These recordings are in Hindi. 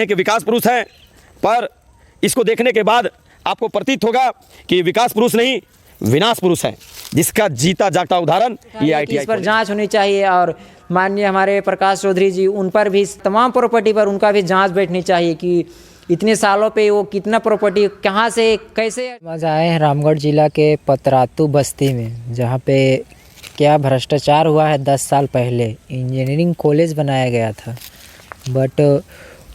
कि विकास पुरुष हैं, पर इसको देखने के बाद आपको प्रतीत होगा कि विकास पुरुष नहीं विनाश पुरुष हैं, जिसका जीता जागता उदाहरण ये ITI इस पर जांच होनी चाहिए। और माननीय हमारे प्रकाश चौधरी जी, उन पर भी तमाम प्रॉपर्टी पर उनका भी जांच बैठनी चाहिए कि इतने सालों पे वो कितना प्रॉपर्टी कहाँ से कैसे। आज आए हैं रामगढ़ जिला के पतरातू बस्ती में, जहाँ पे क्या भ्रष्टाचार हुआ है। 10 साल पहले इंजीनियरिंग कॉलेज बनाया गया था, बट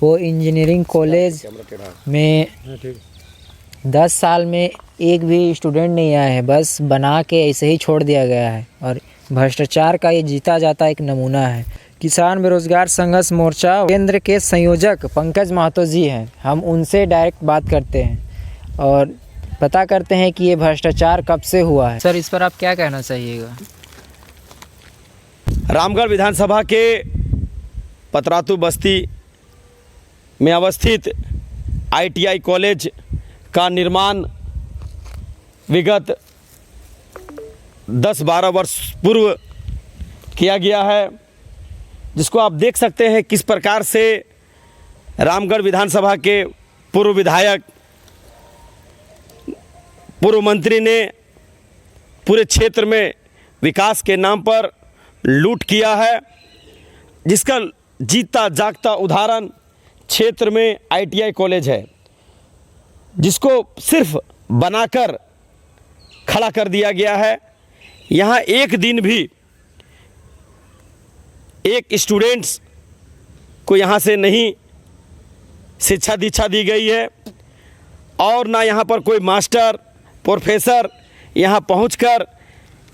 वो इंजीनियरिंग कॉलेज में 10 साल में एक भी स्टूडेंट नहीं आए हैं, बस बना के ऐसे ही छोड़ दिया गया है। और भ्रष्टाचार का ये जीता जाता एक नमूना है। किसान बेरोजगार संघर्ष मोर्चा केंद्र के संयोजक पंकज महतो जी हैं, हम उनसे डायरेक्ट बात करते हैं और पता करते हैं कि ये भ्रष्टाचार कब से हुआ है। सर, इस पर आप क्या कहना चाहिएगा? रामगढ़ विधानसभा के पतरातू बस्ती में अवस्थित ITI कॉलेज का निर्माण विगत 10-12 वर्ष पूर्व किया गया है, जिसको आप देख सकते हैं किस प्रकार से रामगढ़ विधानसभा के पूर्व विधायक, पूर्व मंत्री ने पूरे क्षेत्र में विकास के नाम पर लूट किया है, जिसका जीता जागता उदाहरण क्षेत्र में ITI कॉलेज है, जिसको सिर्फ बनाकर खड़ा कर दिया गया है। यहाँ एक दिन भी एक स्टूडेंट्स को यहाँ से नहीं शिक्षा दीक्षा दी गई है, और ना यहाँ पर कोई मास्टर प्रोफेसर यहाँ पहुँचकर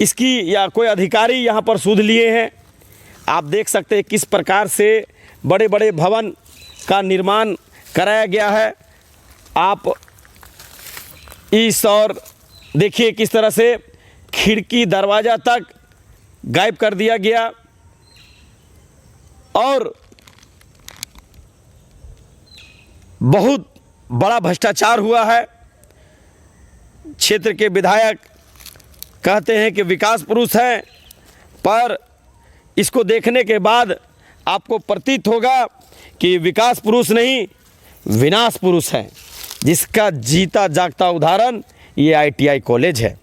इसकी या कोई अधिकारी यहाँ पर सुध लिए हैं। आप देख सकते हैं किस प्रकार से बड़े बड़े भवन का निर्माण कराया गया है। आप इस और देखिए किस तरह से खिड़की दरवाज़ा तक गायब कर दिया गया, और बहुत बड़ा भ्रष्टाचार हुआ है। क्षेत्र के विधायक कहते हैं कि विकास पुरुष हैं, पर इसको देखने के बाद आपको प्रतीत होगा कि विकास पुरुष नहीं विनाश पुरुष हैं, जिसका जीता जागता उदाहरण ये ITI कॉलेज है।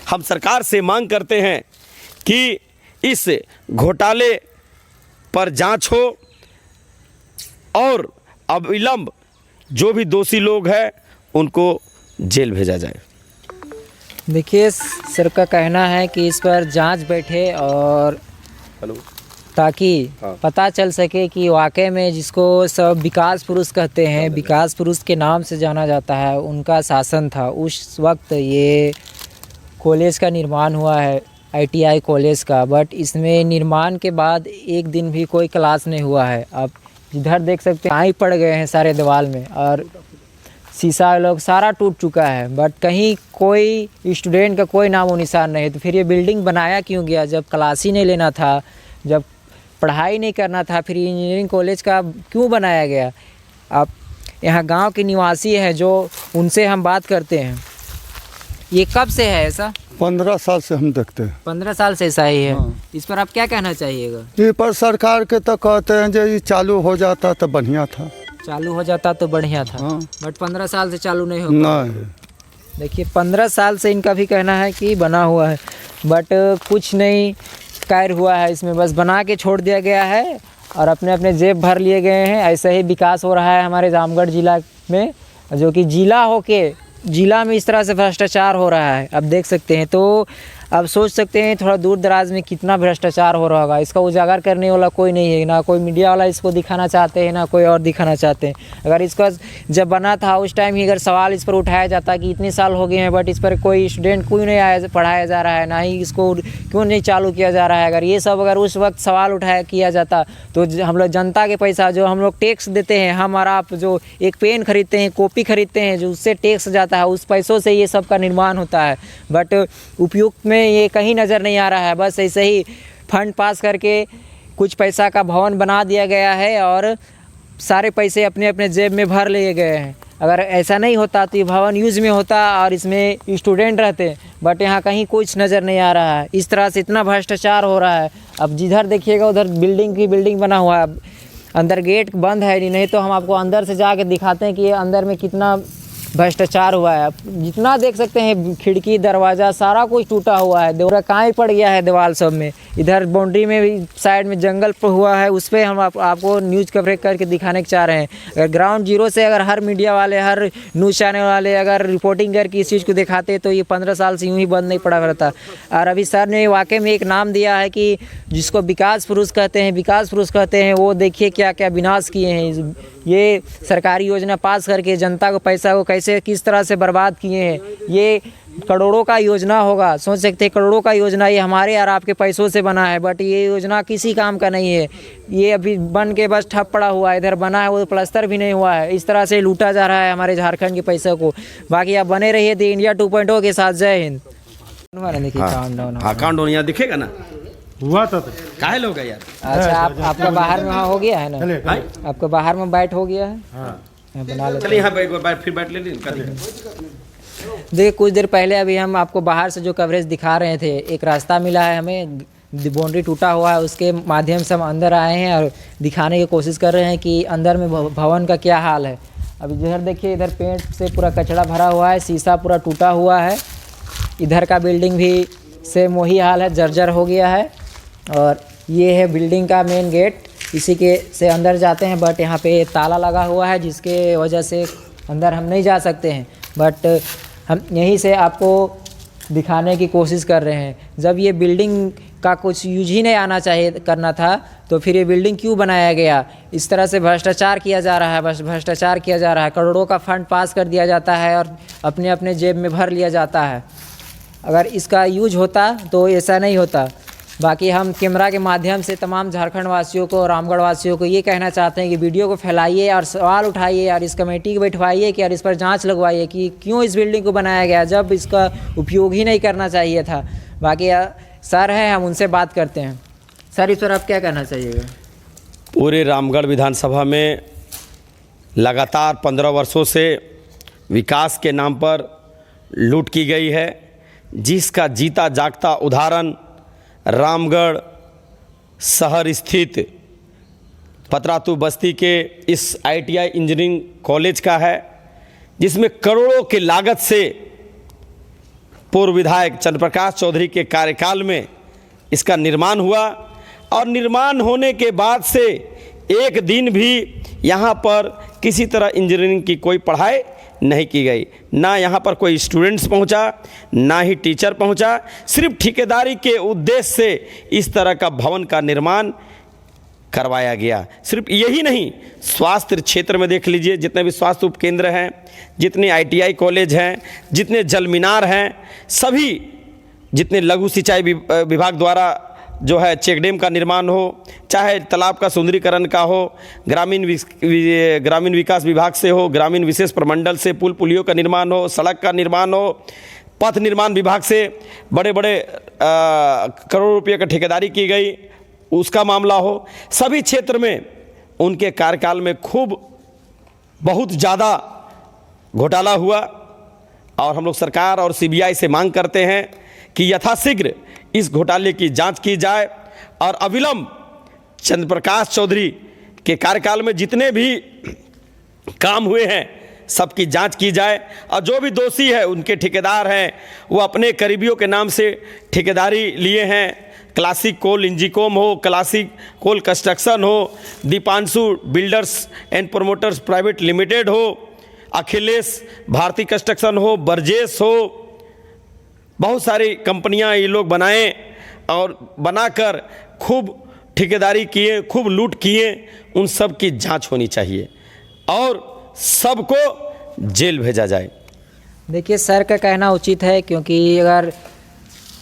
हम सरकार से मांग करते हैं कि इस घोटाले पर जांच हो और अविलंब जो भी दोषी लोग हैं उनको जेल भेजा जाए। देखिए, सर का कहना है कि इस पर जांच बैठे और ताकि पता चल सके कि वाकई में जिसको सब विकास पुरुष कहते हैं, विकास पुरुष के नाम से जाना जाता है, उनका शासन था उस वक्त ये कॉलेज का निर्माण हुआ है, ITI कॉलेज का। बट इसमें निर्माण के बाद एक दिन भी कोई क्लास नहीं हुआ है। आप इधर देख सकते हैं, आई पड़ गए हैं सारे दीवार में, और शीशा लोग सारा टूट चुका है, बट कहीं कोई स्टूडेंट का कोई नामो निशान नहीं। तो फिर ये बिल्डिंग बनाया क्यों गया? जब क्लास ही नहीं लेना था, जब पढ़ाई नहीं करना था, फिर इंजीनियरिंग कॉलेज का क्यों बनाया गया? आप यहाँ गांव के निवासी हैं जो उनसे हम बात करते हैं। ये कब से है ऐसा? 15 साल से हम देखते हैं। 15 साल से ऐसा ही है। हाँ। इस पर आप क्या कहना चाहिएगा? ये पर सरकार के तो कहते हैं जो ये चालू हो जाता तो बढ़िया था। चालू हो जाता तो बढ़िया था। हाँ। बट 15 साल से चालू नहीं हो नहीं, देखिए 15 साल से इनका भी कहना है कि बना हुआ है, बट कुछ नहीं कार्य हुआ है इसमें, बस बना के छोड़ दिया गया है और अपने अपने जेब भर लिए गए हैं। ऐसा ही विकास हो रहा है हमारे रामगढ़ जिला में, जो कि जिला में इस तरह से भ्रष्टाचार हो रहा है। अब देख सकते हैं, तो अब सोच सकते हैं थोड़ा दूर दराज में कितना भ्रष्टाचार हो रहा होगा। इसका उजागर करने वाला कोई नहीं है, ना कोई मीडिया वाला इसको दिखाना चाहते हैं, ना कोई और दिखाना चाहते हैं। अगर इसका जब बना था उस टाइम ही अगर सवाल इस पर उठाया जाता कि इतने साल हो गए हैं बट इस पर कोई स्टूडेंट क्यों नहीं पढ़ाया जा रहा है, ना ही इसको क्यों नहीं चालू किया जा रहा है, अगर ये सब अगर उस वक्त सवाल किया जाता तो हम लोग जनता के पैसा जो हम लोग टैक्स देते हैं, हम और आप जो एक पेन खरीदते हैं, कॉपी खरीदते हैं, जो उससे टैक्स जाता है, उस पैसों से ये सब का निर्माण होता है। बट उपयुक्त में ये कहीं नज़र नहीं आ रहा है। बस ऐसे ही फंड पास करके कुछ पैसा का भवन बना दिया गया है और सारे पैसे अपने अपने जेब में भर लिए गए हैं। अगर ऐसा नहीं होता तो ये भवन यूज़ में होता और इसमें स्टूडेंट रहते, बट यहाँ कहीं कुछ नज़र नहीं आ रहा है। इस तरह से इतना भ्रष्टाचार हो रहा है। अब जिधर देखिएगा उधर बिल्डिंग की बिल्डिंग बना हुआ है। अंदर गेट बंद है नहीं तो हम आपको अंदर से जाके दिखाते हैं कि ये अंदर में कितना भ्रष्टाचार हुआ है। आप जितना देख सकते हैं खिड़की दरवाज़ा सारा कुछ टूटा हुआ है, पूरा कांई पड़ गया है दीवार सब में। इधर बाउंड्री में भी साइड में जंगल हुआ है, उस पर हम आपको न्यूज़ कवरेज करके दिखाने के चाह रहे हैं। अगर ग्राउंड जीरो से अगर हर मीडिया वाले हर न्यूज़ चैनल वाले अगर रिपोर्टिंग करके इस चीज़ को दिखाते तो ये 15 साल से यूँ ही बंद नहीं पड़ा रहता। और अभी सर ने वाकई में एक नाम दिया है कि जिसको विकास पुरुष कहते हैं, वो देखिए क्या क्या विनाश किए हैं। ये सरकारी योजना पास करके जनता को पैसा को कैसे किस तरह से बर्बाद किए हैं। ये करोड़ों का योजना होगा, सोच सकते हैं करोड़ों का योजना ये हमारे और आपके पैसों से बना है, बट ये योजना किसी काम का नहीं है। ये अभी बन के बस ठप पड़ा हुआ है, इधर बना है वो प्लास्टर भी नहीं हुआ है। इस तरह से लूटा जा रहा है हमारे झारखंड के पैसे को। बाकी आप बने रहिए द इंडिया 2.0 के साथ। जय हिंद। अकाउंट यहाँ दिखेगा ना, हुआ था काहे लोग यार। अच्छा आपका बाहर में हो गया है ना, आपका बाहर में बैठ हो गया है। बना लेते चलिए यहाँ फिर बैठ ले। देखिए कुछ देर पहले अभी हम आपको बाहर से जो कवरेज दिखा रहे थे, एक रास्ता मिला है हमें, बाउंड्री टूटा हुआ है, उसके माध्यम से हम अंदर आए हैं और दिखाने की कोशिश कर रहे हैं कि अंदर में भवन का क्या हाल है। अभी इधर देखिए, इधर पेंट से पूरा कचरा भरा हुआ है, शीशा पूरा टूटा हुआ है। इधर का बिल्डिंग भी सेम वही हाल है, जर्जर हो गया है। और ये है बिल्डिंग का मेन गेट, इसी के से अंदर जाते हैं, बट यहाँ पे ताला लगा हुआ है जिसके वजह से अंदर हम नहीं जा सकते हैं। बट हम यहीं से आपको दिखाने की कोशिश कर रहे हैं। जब ये बिल्डिंग का कुछ यूज ही नहीं आना चाहिए करना था तो फिर ये बिल्डिंग क्यों बनाया गया। इस तरह से भ्रष्टाचार किया जा रहा है, बस भ्रष्टाचार किया जा रहा है। करोड़ों का फंड पास कर दिया जाता है और अपने अपने जेब में भर लिया जाता है। अगर इसका यूज होता तो ऐसा नहीं होता। बाकी हम कैमरा के माध्यम से तमाम झारखंड वासियों को, रामगढ़ वासियों को ये कहना चाहते हैं कि वीडियो को फैलाइए और सवाल उठाइए और इस कमेटी को बैठवाइए कि और इस पर जांच लगवाइए कि क्यों इस बिल्डिंग को बनाया गया जब इसका उपयोग ही नहीं करना चाहिए था। बाकी सर हैं, हम उनसे बात करते हैं। सर इस पर आप क्या कहना चाहिएगा। पूरे रामगढ़ विधानसभा में लगातार 15 वर्षों से विकास के नाम पर लूट की गई है, जिसका जीता जागता उदाहरण रामगढ़ शहर स्थित पतरातू बस्ती के इस ITI इंजीनियरिंग कॉलेज का है, जिसमें करोड़ों की लागत से पूर्व विधायक चंद्रप्रकाश चौधरी के कार्यकाल में इसका निर्माण हुआ। और निर्माण होने के बाद से एक दिन भी यहाँ पर किसी तरह इंजीनियरिंग की कोई पढ़ाई नहीं की गई। ना यहाँ पर कोई स्टूडेंट्स पहुँचा, ना ही टीचर पहुँचा। सिर्फ ठेकेदारी के उद्देश्य से इस तरह का भवन का निर्माण करवाया गया। सिर्फ यही नहीं, स्वास्थ्य क्षेत्र में देख लीजिए, जितने भी स्वास्थ्य उपकेंद्र हैं, जितने ITI कॉलेज हैं, जितने जल मीनार हैं, सभी जितने लघु सिंचाई विभाग द्वारा जो है चेक डैम का निर्माण हो, चाहे तालाब का सुंदरीकरण का हो, ग्रामीण विकास विभाग से हो, ग्रामीण विशेष प्रमंडल से पुल पुलियों का निर्माण हो, सड़क का निर्माण हो, पथ निर्माण विभाग से बड़े बड़े करोड़ों रुपये का ठेकेदारी की गई, उसका मामला हो, सभी क्षेत्र में उनके कार्यकाल में खूब बहुत ज़्यादा घोटाला हुआ। और हम लोग सरकार और CBI से मांग करते हैं कि यथाशीघ्र इस घोटाले की जांच की जाए और अविलंब चंद्रप्रकाश चौधरी के कार्यकाल में जितने भी काम हुए हैं सबकी जांच की जाए। और जो भी दोषी है, उनके ठेकेदार हैं, वो अपने करीबियों के नाम से ठेकेदारी लिए हैं, क्लासिक कोल इंजीकोम हो, क्लासिक कोल कंस्ट्रक्शन हो, Deepanshu builders and promoters private limited हो, अखिलेश भारती कंस्ट्रक्शन हो, बरजेस हो, बहुत सारी कंपनियां ये लोग बनाए और बनाकर खूब ठेकेदारी किए, खूब लूट किए। उन सब की जांच होनी चाहिए और सबको जेल भेजा जाए। देखिए सर का कहना उचित है, क्योंकि अगर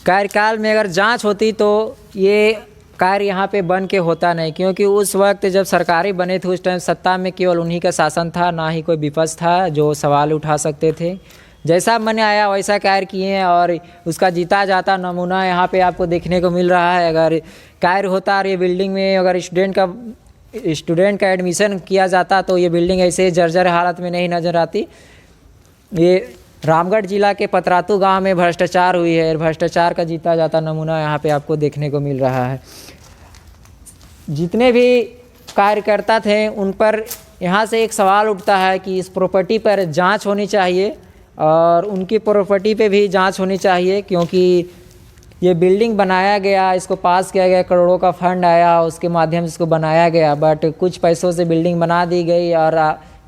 कार्यकाल में अगर जांच होती तो ये कार्य यहाँ पे बन के होता नहीं। क्योंकि उस वक्त जब सरकारें बने थे उस टाइम सत्ता में केवल उन्हीं का शासन था, ना ही कोई विपक्ष था जो सवाल उठा सकते थे। जैसा मन आया वैसा कार्य किए हैं और उसका जीता जाता नमूना यहाँ पे आपको देखने को मिल रहा है। अगर कार्य होता और ये बिल्डिंग में अगर स्टूडेंट का एडमिशन किया जाता तो ये बिल्डिंग ऐसे जर्जर हालत में नहीं नज़र आती। ये रामगढ़ जिला के पतरातू गांव में भ्रष्टाचार हुई है, भ्रष्टाचार का जीता जाता नमूना यहाँ पे आपको देखने को मिल रहा है। जितने भी कार्यकर्ता थे उन पर यहाँ से एक सवाल उठता है कि इस प्रॉपर्टी पर जांच होनी चाहिए और उनकी प्रॉपर्टी पे भी जांच होनी चाहिए, क्योंकि ये बिल्डिंग बनाया गया, इसको पास किया गया, करोड़ों का फंड आया, उसके माध्यम से इसको बनाया गया, बट कुछ पैसों से बिल्डिंग बना दी गई और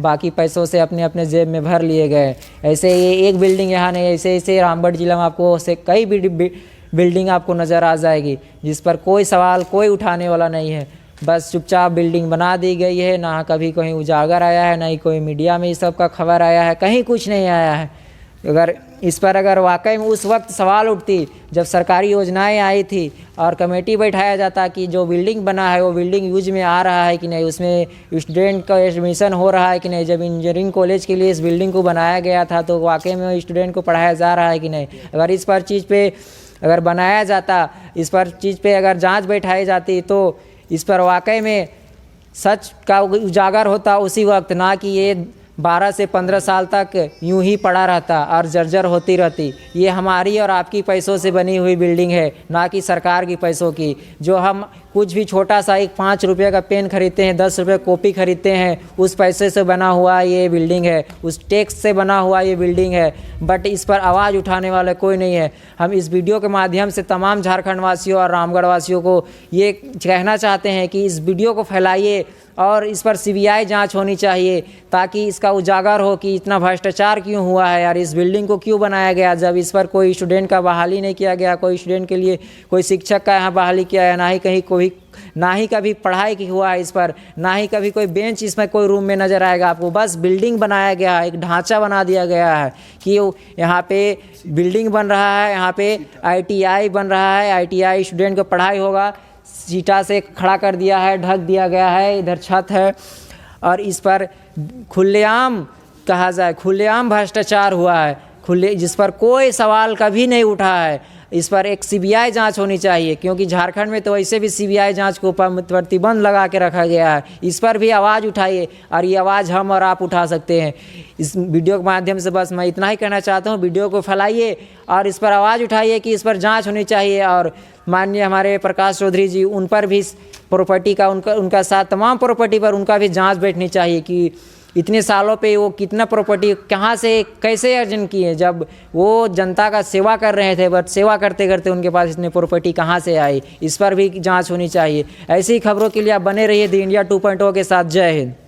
बाकी पैसों से अपने अपने जेब में भर लिए गए। ऐसे ये एक बिल्डिंग यहाँ नहीं, ऐसे ऐसे रामगढ़ जिला में आपको से कई बिल्डिंग आपको नज़र आ जाएगी जिस पर कोई सवाल कोई उठाने वाला नहीं है। बस चुपचाप बिल्डिंग बना दी गई है, ना कभी कहीं उजागर आया है, ना ही कोई मीडिया में इस सब का खबर आया है, कहीं कुछ नहीं आया है। अगर इस पर अगर वाकई में उस वक्त सवाल उठती जब सरकारी योजनाएं आई थी और कमेटी बैठाया जाता कि जो बिल्डिंग बना है वो बिल्डिंग यूज में आ रहा है कि नहीं, उसमें स्टूडेंट का एडमिशन हो रहा है कि नहीं, जब इंजीनियरिंग कॉलेज के लिए इस बिल्डिंग को बनाया गया था तो वाकई में स्टूडेंट को पढ़ाया जा रहा है कि नहीं। अगर इस पर चीज़ पे अगर बनाया जाता, इस पर चीज़ पे अगर जाँच बैठाई जाती तो इस पर वाकई में सच का उजागर होता उसी वक्त, ना कि ये 12 से 15 साल तक यूं ही पड़ा रहता और जर्जर होती रहती। ये हमारी और आपकी पैसों से बनी हुई बिल्डिंग है, ना कि सरकार की पैसों की। जो हम कुछ भी छोटा सा एक 5 रुपये का पेन खरीदते हैं, 10 रुपये कॉपी खरीदते हैं, उस पैसे से बना हुआ ये बिल्डिंग है, उस टैक्स से बना हुआ ये बिल्डिंग है, बट इस पर आवाज़ उठाने वाला कोई नहीं है। हम इस वीडियो के माध्यम से तमाम झारखंड वासियों और रामगढ़ वासियों को ये कहना चाहते हैं कि इस वीडियो को फैलाइए और इस पर सीबीआई जांच होनी चाहिए, ताकि इसका उजागर हो कि इतना भ्रष्टाचार क्यों हुआ है और इस बिल्डिंग को क्यों बनाया गया, जब इस पर कोई स्टूडेंट का बहाली नहीं किया गया, कोई स्टूडेंट के लिए कोई शिक्षक का यहाँ बहाली किया है, ना ही कहीं कोई, ना ही कभी पढ़ाई की हुआ है इस पर, ना ही कभी कोई बेंच इसमें कोई रूम में नज़र आएगा आपको। बस बिल्डिंग बनाया गया है, एक ढांचा बना दिया गया है कि यहाँ पे बिल्डिंग बन रहा है, यहाँ पे ITI बन रहा है, ITI स्टूडेंट को पढ़ाई होगा, सीटा से खड़ा कर दिया है, ढक दिया गया है, इधर छत है और इस पर खुलेआम कहा जाए खुलेआम भ्रष्टाचार हुआ है, जिस पर कोई सवाल कभी नहीं उठा है। इस पर एक सीबीआई जांच होनी चाहिए, क्योंकि झारखंड में तो वैसे भी सीबीआई जांच को प्रतिबंध लगा के रखा गया है। इस पर भी आवाज़ उठाइए और ये आवाज़ हम और आप उठा सकते हैं। इस वीडियो के माध्यम से बस मैं इतना ही कहना चाहता हूँ, वीडियो को फैलाइए और इस पर आवाज़ उठाइए कि इस पर जांच होनी चाहिए। और माननीय हमारे प्रकाश चौधरी जी, उन पर भी प्रॉपर्टी का उनका साथ तमाम प्रॉपर्टी पर उनका भी जांच बैठनी चाहिए कि इतने सालों पे वो कितना प्रॉपर्टी कहाँ से कैसे अर्जन किए, जब वो जनता का सेवा कर रहे थे, बट सेवा करते करते उनके पास इतनी प्रॉपर्टी कहाँ से आई, इस पर भी जांच होनी चाहिए। ऐसी खबरों के लिए आप बने रहिए द इंडिया 2.0 के साथ। जय हिंद।